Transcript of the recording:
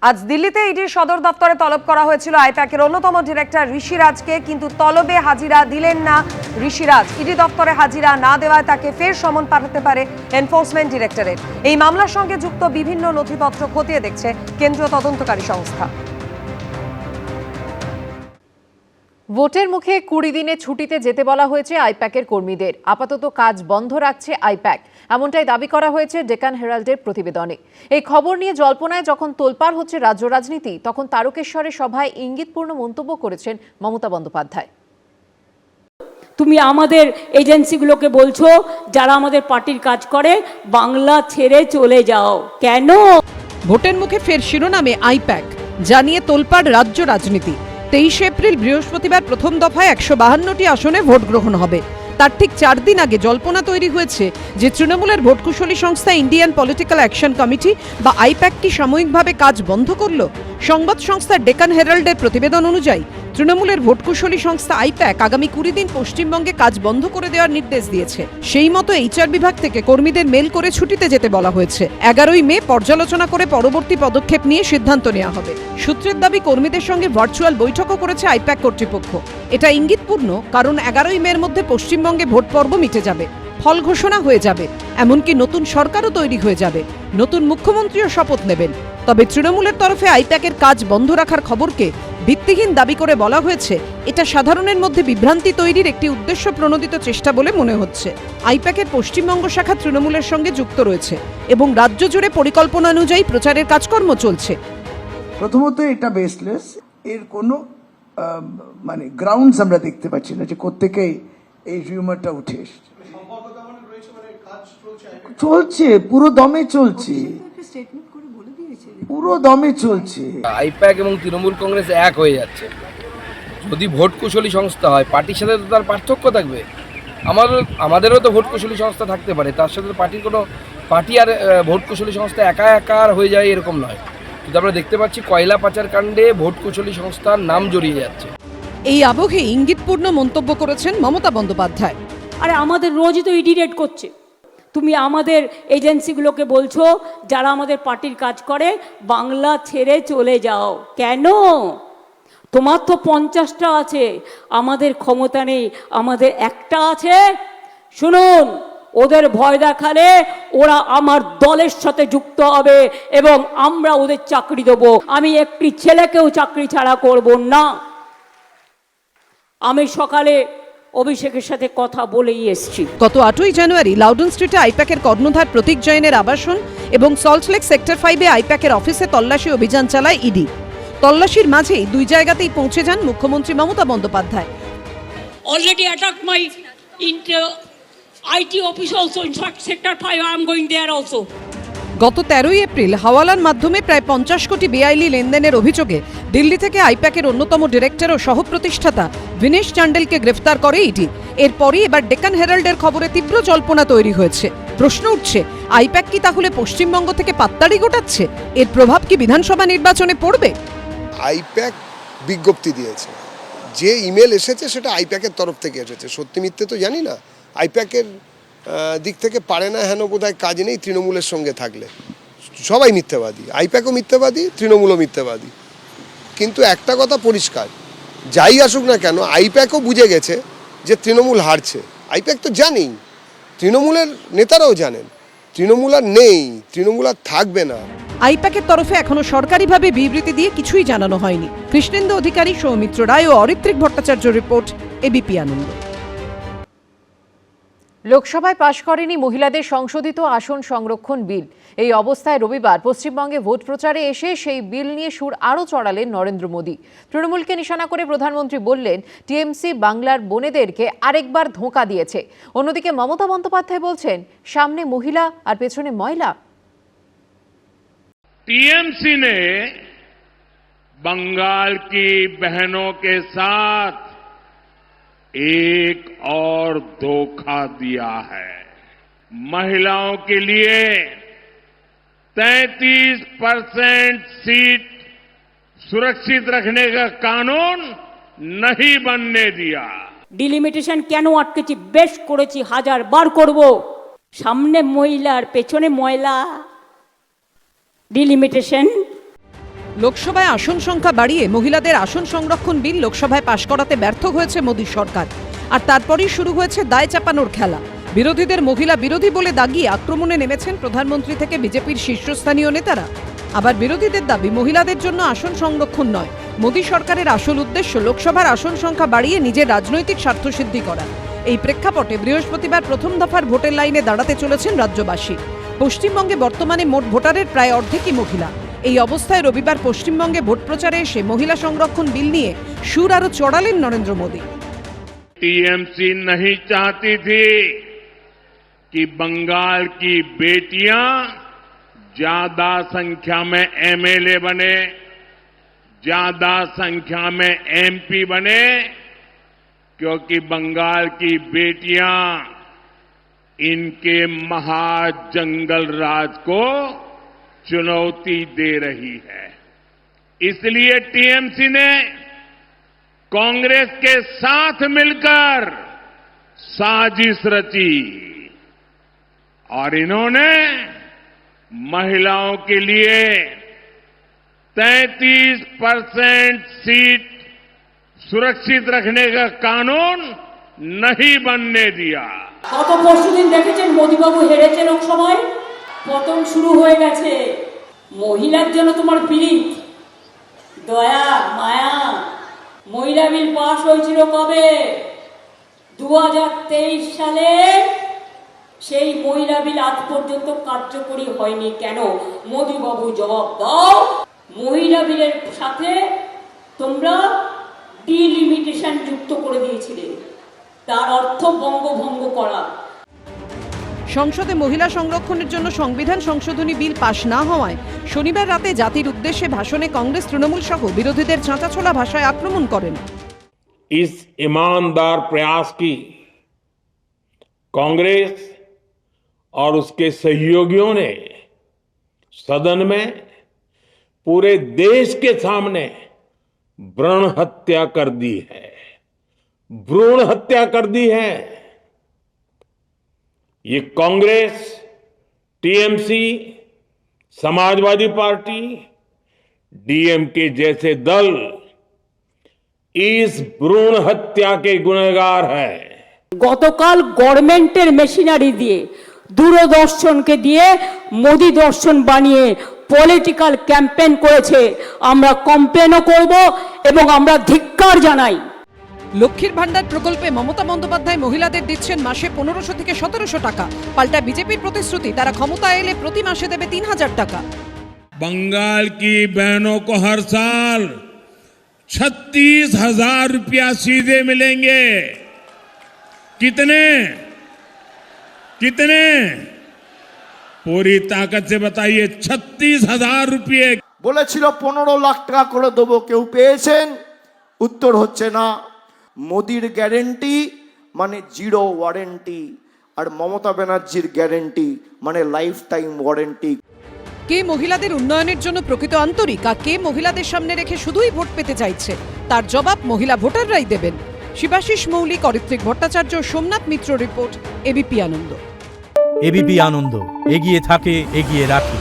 আজ দিল্লিতে ইডির সদর দপ্তরে তলব করা হয়েছিল আইপ্যাকের অন্যতম ডিরেক্টর ঋষিরাজকে, কিন্তু তলবে হাজিরা দিলেন না ঋষিরাজ। ইডি দপ্তরে হাজিরা না দেওয়ায় তাকে ফের সমন পাঠাতে পারে এনফোর্সমেন্ট ডিরেক্টরেট। এই মামলার সঙ্গে যুক্ত বিভিন্ন নথিপত্র খতিয়ে দেখছে কেন্দ্রীয় তদন্তকারী সংস্থা। ভোটের মুখে 20 দিনে ছুটিতে যেতে বলা হয়েছে আইপ্যাকের কর্মীদের। আপাতত কাজ বন্ধ রাখছে আইপ্যাক, এমনটাই দাবি করা হয়েছে ডেকান হেরাল্ডের প্রতিবেদনে। এই খবর নিয়ে জল্পনায় যখন তোলপাড় হচ্ছে রাজ্য রাজনীতি, তখন তারকেশ্বরের সভায় ইঙ্গিতপূর্ণ মন্তব্য করেছেন মমতা বন্দ্যোপাধ্যায়। তুমি আমাদের এজেন্সিগুলোকে বলছো যারা আমাদের পার্টির কাজ করে বাংলা ছেড়ে চলে যাও কেন? ভোটের মুখে ফের শিরোনামে আইপ্যাক, জানিয়ে তোলপাড় রাজ্য রাজনীতি। 23 এপ্রিল বৃহস্পতিবার প্রথম দফায় 152টি আসনে ভোট গ্রহণ হবে। তার ঠিক 4 দিন আগে জল্পনা তৈরি হয়েছে যে তৃণমূলের ভোটকুশলী সংস্থা ইন্ডিয়ান পলিটিক্যাল অ্যাকশন কমিটি বা আইপ্যাক কি সাময়িকভাবে কাজ বন্ধ করল। সংবাদ সংস্থা ডেকান হেরাল্ডের প্রতিবেদন অনুযায়ী তৃণমূলের ভোটকুশলী সংস্থা আইপ্যাক আগামী 20 দিন পশ্চিমবঙ্গে কাজ বন্ধ করে দেওয়ার নির্দেশ দিয়েছে। সেই মতো এইচআর বিভাগ থেকে কর্মীদের মেল করে ছুটিতে যেতে বলা হয়েছে। 11ই মে পর্যালোচনা করে পরবর্তী পদক্ষেপ নিয়ে সিদ্ধান্ত নেওয়া হবে। সূত্রের দাবি, কর্মীদের সঙ্গে ভার্চুয়াল বৈঠকও করেছে আইপ্যাক কর্তৃপক্ষ। এটা ইঙ্গিতপূর্ণ, কারণ 11ই মের মধ্যে পশ্চিমবঙ্গে ভোট পর্ব মিটে যাবে, ফল ঘোষণা হয়ে যাবে, এমনকি নতুন সরকারও তৈরি হয়ে যাবে, নতুন মুখ্যমন্ত্রীও শপথ নেবেন। তবে তৃণমূলের তরফে আইপ্যাকের কাজ বন্ধ রাখার খবরকে ভিত্তিহীন দাবি করে বলা হয়েছে এটা সাধারণের মধ্যে বিভ্রান্তি তৈরির একটি উদ্দেশ্য প্রণোদিত চেষ্টা বলে মনে হচ্ছে। আইপ্যাকের পশ্চিমবঙ্গ শাখা তৃণমূলের সঙ্গে যুক্ত রয়েছে এবং রাজ্য জুড়ে পরিকল্পনা অনুযায়ী প্রচারের কাজকর্ম চলছে। প্রথমত এটা বেসলেস, এর কোনো মানে গ্রাউন্ডস আমরা দেখতে পাচ্ছি না যে কোত্থেকে এই রিউমারটা উঠে এসছে। চলছে, পুরো দমে চলছে, পুরো দমে চলছে। আইপ্যাক এবং তৃণমূল কংগ্রেস এক হয়ে যাচ্ছে। যদি ভোট কুশলী সংস্থা হয়, পার্টির সাথে তো তার পার্থক্য থাকবে। আমাদেরও তো ভোট কুশলী সংস্থা থাকতে পারে, তার সাথে পার্টির কোনো পার্টি আর ভোট কুশলী সংস্থা একা আর হয়ে যায় এরকম নয়। কিন্তু আমরা দেখতে পাচ্ছি কয়লা পাচার কাণ্ডে ভোট কুশলী সংস্থার নাম জড়িয়ে যাচ্ছে। এই আবহে ইঙ্গিতপূর্ণ মন্তব্য করেছেন মমতা বন্দ্যোপাধ্যায়। আরে আমাদের রোজই তো ইডি রেড করছে। তুমি আমাদের এজেন্সিগুলোকে বলছো যারা আমাদের পার্টির কাজ করে বাংলা ছেড়ে চলে যাও কেন? তোমার তো 50টা আছে, আমাদের ক্ষমতা নেই, আমাদের একটা আছে। শুনুন, ওদের ভয় দেখালে ওরা আমার দলের সাথে যুক্ত হবে এবং আমরা ওদের চাকরি দেবো। আমি একটি ছেলেকেও চাকরি ছাড়া করব না। আমি সকালে অভিষেকের সাথে কথা বলেই এসেছি। গত 8ই জানুয়ারি লাউডন স্ট্রিটে আইপ্যাকের কর্ণধার প্রতীক জৈনের আবাসন এবং সল্টলেক সেক্টর 5-এ আইপ্যাকের অফিসে তল্লাশি অভিযান চালায় ইডি। তল্লাশির মাঝেই 2 জায়গাতেই পৌঁছে যান মুখ্যমন্ত্রী Mamata Bandyopadhyay. Already attack my IT office also. In fact, sector 5 I am going there also. গত 13ই এপ্রিল হাওয়ালার মাধ্যমে প্রায় 50 কোটি বেআইনি লেনদেনের অভিযোগে দিল্লি থেকে আইপ্যাকের অন্যতম ডিরেক্টর ও সহপ্রতিষ্ঠাতা ভিনেশ চান্ডেলকে গ্রেফতার করে ইডি। এরপরই এবার ডেকান হেরাল্ডের খবরে তীব্র জল্পনা তৈরি হয়েছে। প্রশ্ন উঠছে, আইপ্যাক কি তাহলে পশ্চিমবঙ্গ থেকে পাত্তাড়ি গোটাচ্ছে? এর প্রভাব কি বিধানসভা নির্বাচনে পড়বে? আইপ্যাক বিজ্ঞপ্তি দিয়েছে, যে ইমেল এসেছে সেটা আইপ্যাকের তরফ থেকে এসেছে। সত্যি মিথ্যে তো জানি না, আইপ্যাকের দিক থেকে পারে না হেন বোধহয় কাজ নেই। তৃণমূলের সঙ্গে থাকলে সবাই মিথ্যাবাদী, আইপ্যাকও মিথ্যাবাদী, তৃণমূলও মিথ্যাবাদী। কিন্তু একটা কথা পরিষ্কার, যাই আসুক না কেন আইপ্যাকও বুঝে গেছে যে তৃণমূল হারছে। আইপ্যাক তো জানেই, তৃণমূলের নেতারাও জানেন তৃণমূল আর নেই, তৃণমূল আর থাকবে না। আইপ্যাকের তরফে এখনো সরকারিভাবে বিবৃতি দিয়ে কিছুই জানানো হয়নি। কৃষ্ণেন্দু অধিকারী, সৌমিত্র রায় ও অরিত্রিক ভট্টাচার্য রিপোর্ট, এবিপি আনন্দ। লোকসভায় পাশ করেনি মহিলাদের সংশোধিত আসন সংরক্ষণ বিল। এই অবস্থায় রবিবার পশ্চিমবঙ্গে ভোট প্রচারে এসে সেই বিল নিয়ে সুর আরও চড়ালেন নরেন্দ্র মোদী। তৃণমূলকে নিশানা করে প্রধানমন্ত্রী বললেন, টিএমসি বাংলার বোনেদেরকে আরেকবার ধোঁকা দিয়েছে। অন্যদিকে মমতা বন্দ্যোপাধ্যায় বলছেন, সামনে মহিলা আর পেছনে ময়লা। टीएमसी ने बंगाल की बहनों के साथ एक और धोखा दिया है। महिलाओं के लिए 33% सीट सुरक्षित रखने का कानून नहीं बनने दिया। ডিলিমিটেশন কেন আটকেছি? বেশ করেছি, 1000 বার করব। সামনে মহিলা আর পেছনে ময়লা, ডিলিমিটেশন লোকসভায় আসন সংখ্যা বাড়িয়ে মহিলাদের আসন সংরক্ষণ বিল লোকসভায় পাশ করাতে ব্যর্থ হয়েছে মোদী সরকার। আর তারপরেই শুরু হয়েছে দায় চাপানোর খেলা। বিরোধীদের মহিলা বিরোধী বলে দাগিয়ে আক্রমণে নেমেছেন প্রধানমন্ত্রী থেকে বিজেপির শীর্ষস্থানীয় নেতারা। আবার বিরোধীদের দাবি মহিলাদের জন্য আসন সংরক্ষণ নয়, মোদী সরকারের আসল উদ্দেশ্য লোকসভার আসন সংখ্যা বাড়িয়ে নিজের রাজনৈতিক স্বার্থসিদ্ধি করা। এই প্রেক্ষাপটে বৃহস্পতিবার প্রথম দফার ভোটের লাইনে দাঁড়াতে চলেছেন রাজ্যবাসী। পশ্চিমবঙ্গে বর্তমানে মোট ভোটারের প্রায় অর্ধেকই মহিলা। এই অবস্থায় রবিবার পশ্চিমবঙ্গে ভোট প্রচারে এসে মহিলা সংরক্ষণ বিল নিয়ে সুর আরো চড়ালেন নরেন্দ্র মোদী। टीएमसी नहीं चाहती थी कि बंगाल की बेटियां ज्यादा संख्या में एमएलए बने, ज्यादा संख्या में एमपी बने, क्योंकि बंगाल की बेटियां इनके महाजंगल राज को चुनौती दे रही है। इसलिए टीएमसी ने कांग्रेस के साथ मिलकर साजिश रची और इन्होंने महिलाओं के लिए 33% सीट सुरक्षित रखने का कानून नहीं बनने दिया। গত পরশুদিন দেখেছেন মোদীবাবু হেরেছে লোকসভায়, পতন শুরু হয়ে গেছে। মহিলার জন্য তোমার পীড়িত, দয়া মায়া। মহিলা বিল পাশ হয়েছিল কবে? 2023 সালে। সেই মহিলা বিল আজ পর্যন্ত কার্যকরী হয়নি কেন? মোদীবাবু জবাব দাও। মহিলা বিলের সাথে তোমরা ডিলিমিটেশন যুক্ত করে দিয়েছিলে, তার অর্থ বঙ্গভঙ্গ করা। সংসদে মহিলা সংরক্ষণের জন্য সংবিধান সংশোধনী বিল পাশ না হওয়ায় শনিবার রাতে জাতির উদ্দেশ্যে ভাষণে কংগ্রেস তৃণমূল সহ বিরোধীদের চাঁচাছোলা ভাষায় আক্রমণ করেন। इस ईमानदार प्रयास की कांग्रेस और उसके सहयोगियों ने सदन में पूरे देश के सामने भ्रूण हत्या कर दी है, भ्रूण हत्या कर दी है। ये Congress, TMC, Samajwadi party, DMK जैसे दल इस भ्रूण हत्या के गुनहगार है। গতকাল গভর্নমেন্টের মেশিনারি দিয়ে, দূরদর্শনকে দিয়ে মোদি দর্শন বানিয়ে পলিটিক্যাল ক্যাম্পেইন করেছে। আমরা কমপ্লেনও করব এবং আমরা ধিক্কার জানাই। লক্ষ্মীর ভান্ডার প্রকল্পে মমতা বন্দ্যোপাধ্যায় মহিলাদের দিচ্ছেন মাসে 1500 থেকে 1700 টাকা। পাল্টা বিজেপির প্রতিশ্রুতি, তারা ক্ষমতায় এলে প্রতি মাসে দেবে 3000 টাকা। बंगाल की बहनों को हर साल 36,000 रुपया सीधे मिलेंगे। कितने कितने पूरी ताकत से बताइए। 36,000 रुपये। বলেছিল 15 লাখ টাকা করে দেবো, কেউ পেয়েছেন? উত্তর হচ্ছে না। মোদির গ্যারেন্টি মানে জিরো ওয়ারেন্টি, আর মমতা ব্যানার্জির গ্যারেন্টি মানে লাইফ টাইম ওয়ারেন্টি। কে মহিলাদের উন্নয়নের জন্য প্রকৃত আন্তরিক, আর কে মহিলাদের সামনে রেখে শুধুই ভোট পেতে চাইছে, তার জবাব মহিলা ভোটাররাই দেবেন। শিবাশিস মৌলিক, অরিত্রিক ভট্টাচার্য, সোমনাথ মিত্র রিপোর্ট, এবিপি আনন্দ। এবিপি আনন্দ, এগিয়ে থাকে, এগিয়ে রাখে।